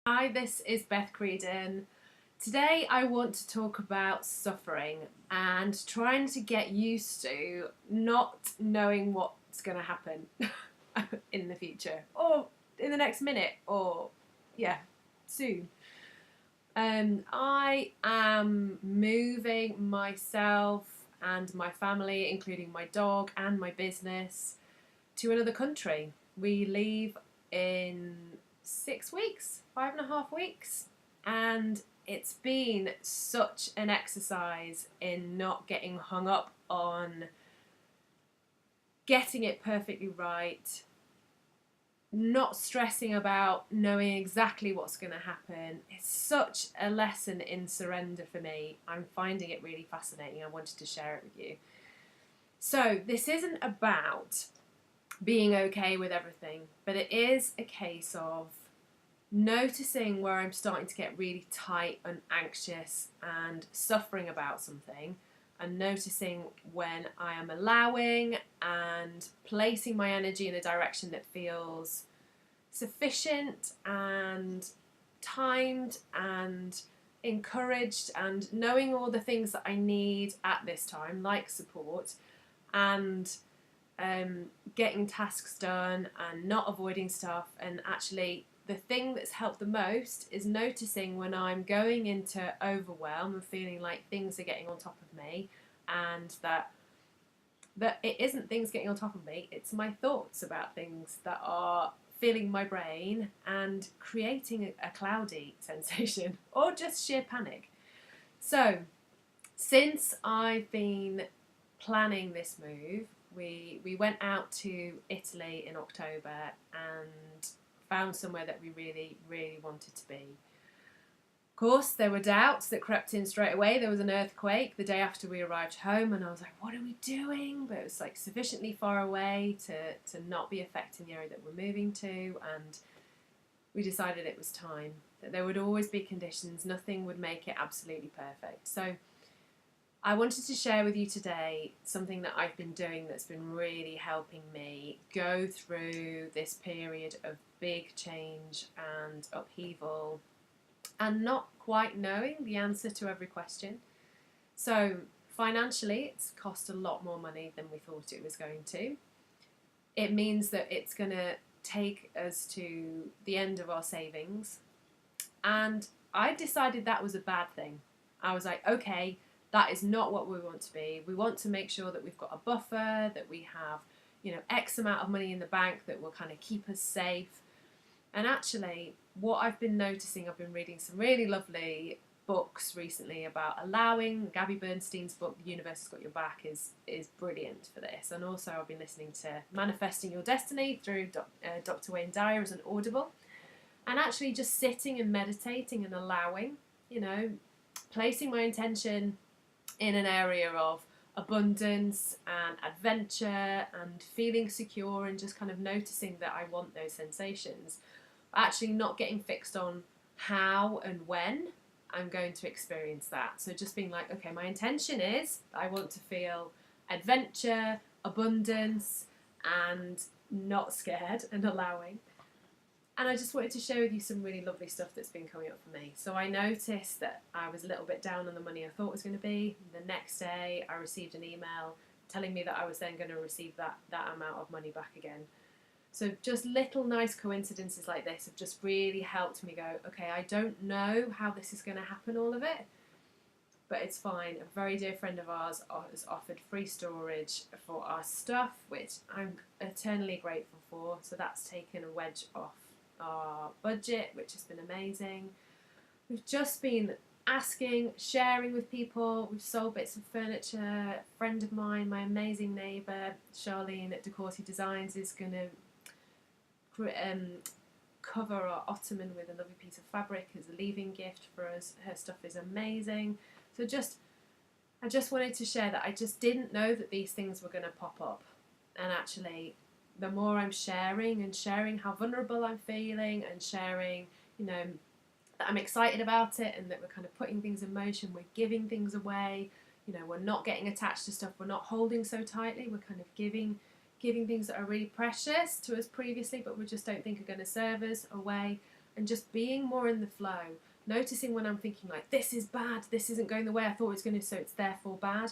Hi, this is Beth Creedon. Today I want to talk about suffering and trying to get used to not knowing what's going to happen in the future or in the next minute or, yeah, soon. I am moving myself and my family, including my dog and my business, to another country. We leave in 6 weeks, 5.5 weeks, and it's been such an exercise in not getting hung up on getting it perfectly right, not stressing about knowing exactly what's going to happen. It's such a lesson in surrender for me. I'm finding it really fascinating. I wanted to share it with you. So, this isn't about being okay with everything, but it is a case of noticing where I'm starting to get really tight and anxious and suffering about something, and noticing when I am allowing and placing my energy in a direction that feels sufficient and timed and encouraged, and knowing all the things that I need at this time, like support and getting tasks done and not avoiding stuff. And actually, the thing that's helped the most is noticing when I'm going into overwhelm and feeling like things are getting on top of me, and that it isn't things getting on top of me, it's my thoughts about things that are filling my brain and creating a cloudy sensation or just sheer panic. So, since I've been planning this move, we went out to Italy in October and found somewhere that we really, really wanted to be. Of course, there were doubts that crept in straight away. There was an earthquake the day after we arrived home, and I was like, what are we doing? But it was like sufficiently far away to not be affecting the area that we're moving to, and we decided it was time, that there would always be conditions, nothing would make it absolutely perfect. So I wanted to share with you today something that I've been doing that's been really helping me go through this period of big change and upheaval and not quite knowing the answer to every question. So, financially, it's cost a lot more money than we thought it was going to. It means that it's going to take us to the end of our savings. And I decided that was a bad thing. I was like, okay, that is not what we want to be. We want to make sure that we've got a buffer, that we have, X amount of money in the bank that will kind of keep us safe. And actually, what I've been noticing, I've been reading some really lovely books recently about allowing. Gabby Bernstein's book, The Universe Has Got Your Back, is brilliant for this. And also, I've been listening to Manifesting Your Destiny through Dr. Wayne Dyer as an Audible. And actually, just sitting and meditating and allowing, placing my intention in an area of abundance and adventure and feeling secure, and just kind of noticing that I want those sensations, actually not getting fixed on how and when I'm going to experience that. So just being like, okay, my intention is I want to feel adventure, abundance, and not scared, and allowing. And I just wanted to share with you some really lovely stuff that's been coming up for me. So I noticed that I was a little bit down on the money I thought it was going to be. The next day I received an email telling me that I was then going to receive that amount of money back again. So just little nice coincidences like this have just really helped me go, okay, I don't know how this is going to happen, all of it, but it's fine. A very dear friend of ours has offered free storage for our stuff, which I'm eternally grateful for. So that's taken a wedge off our budget, which has been amazing. We've just been asking, sharing with people. We've sold bits of furniture. A friend of mine, my amazing neighbour, Charlene at DeCourty Designs, is going to cover our ottoman with a lovely piece of fabric as a leaving gift for us. Her stuff is amazing. So I just wanted to share that I just didn't know that these things were going to pop up. And actually, the more I'm sharing and sharing how vulnerable I'm feeling, and sharing, that I'm excited about it and that we're kind of putting things in motion, we're giving things away, we're not getting attached to stuff, we're not holding so tightly, we're kind of giving things that are really precious to us previously but we just don't think are going to serve us away. and just being more in the flow. Noticing when I'm thinking like, this is bad, this isn't going the way I thought it was going to, so it's therefore bad.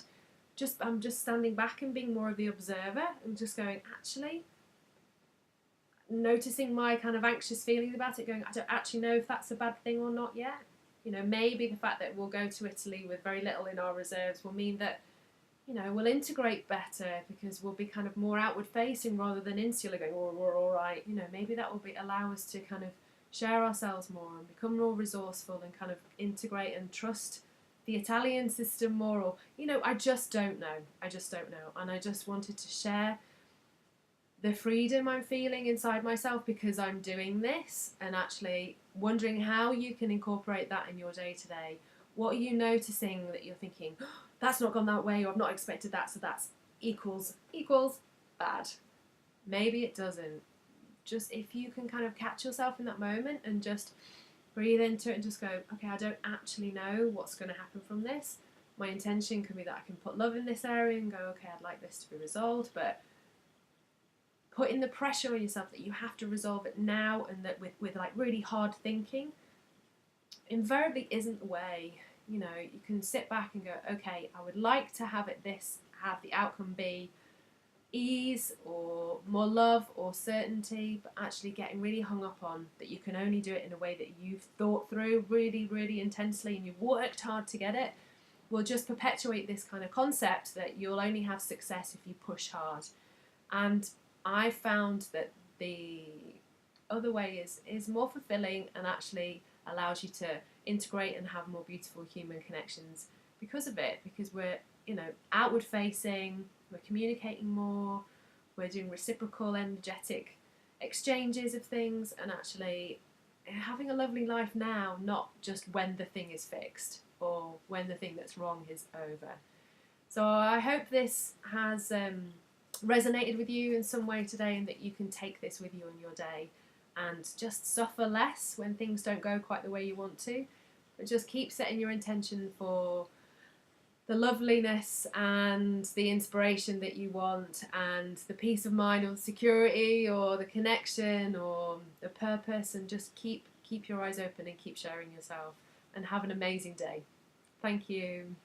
I'm just standing back and being more of the observer and just going, actually, noticing my kind of anxious feelings about it, going, I don't actually know if that's a bad thing or not yet. You know, maybe the fact that we'll go to Italy with very little in our reserves will mean that, you know, we'll integrate better because we'll be kind of more outward facing rather than insular, going, oh, we're all right. You know, maybe that will allow us to kind of share ourselves more and become more resourceful and kind of integrate and trust the Italian system more. Or, you know, I just don't know. And I just wanted to share the freedom I'm feeling inside myself because I'm doing this, and actually wondering how you can incorporate that in your day to day. What are you noticing that you're thinking, oh, that's not gone that way, or I've not expected that, so that's equals bad. Maybe it doesn't. Just if you can kind of catch yourself in that moment and just breathe into it and just go, okay, I don't actually know what's going to happen from this. My intention can be that I can put love in this area and go, okay, I'd like this to be resolved, but putting the pressure on yourself that you have to resolve it now and that with like really hard thinking invariably isn't the way. You know, you can sit back and go, okay, I would like to have the outcome be ease or more love or certainty, but actually getting really hung up on that you can only do it in a way that you've thought through really, really intensely and you've worked hard to get it, will just perpetuate this kind of concept that you'll only have success if you push hard. And I found that the other way is more fulfilling and actually allows you to integrate and have more beautiful human connections because of it, because we're, you know, outward facing, we're communicating more, we're doing reciprocal energetic exchanges of things, and actually having a lovely life now, not just when the thing is fixed or when the thing that's wrong is over. So I hope this has resonated with you in some way today, and that you can take this with you in your day and just suffer less when things don't go quite the way you want to, but just keep setting your intention for the loveliness and the inspiration that you want and the peace of mind or the security or the connection or the purpose, and just keep your eyes open and keep sharing yourself, and have an amazing day. Thank you.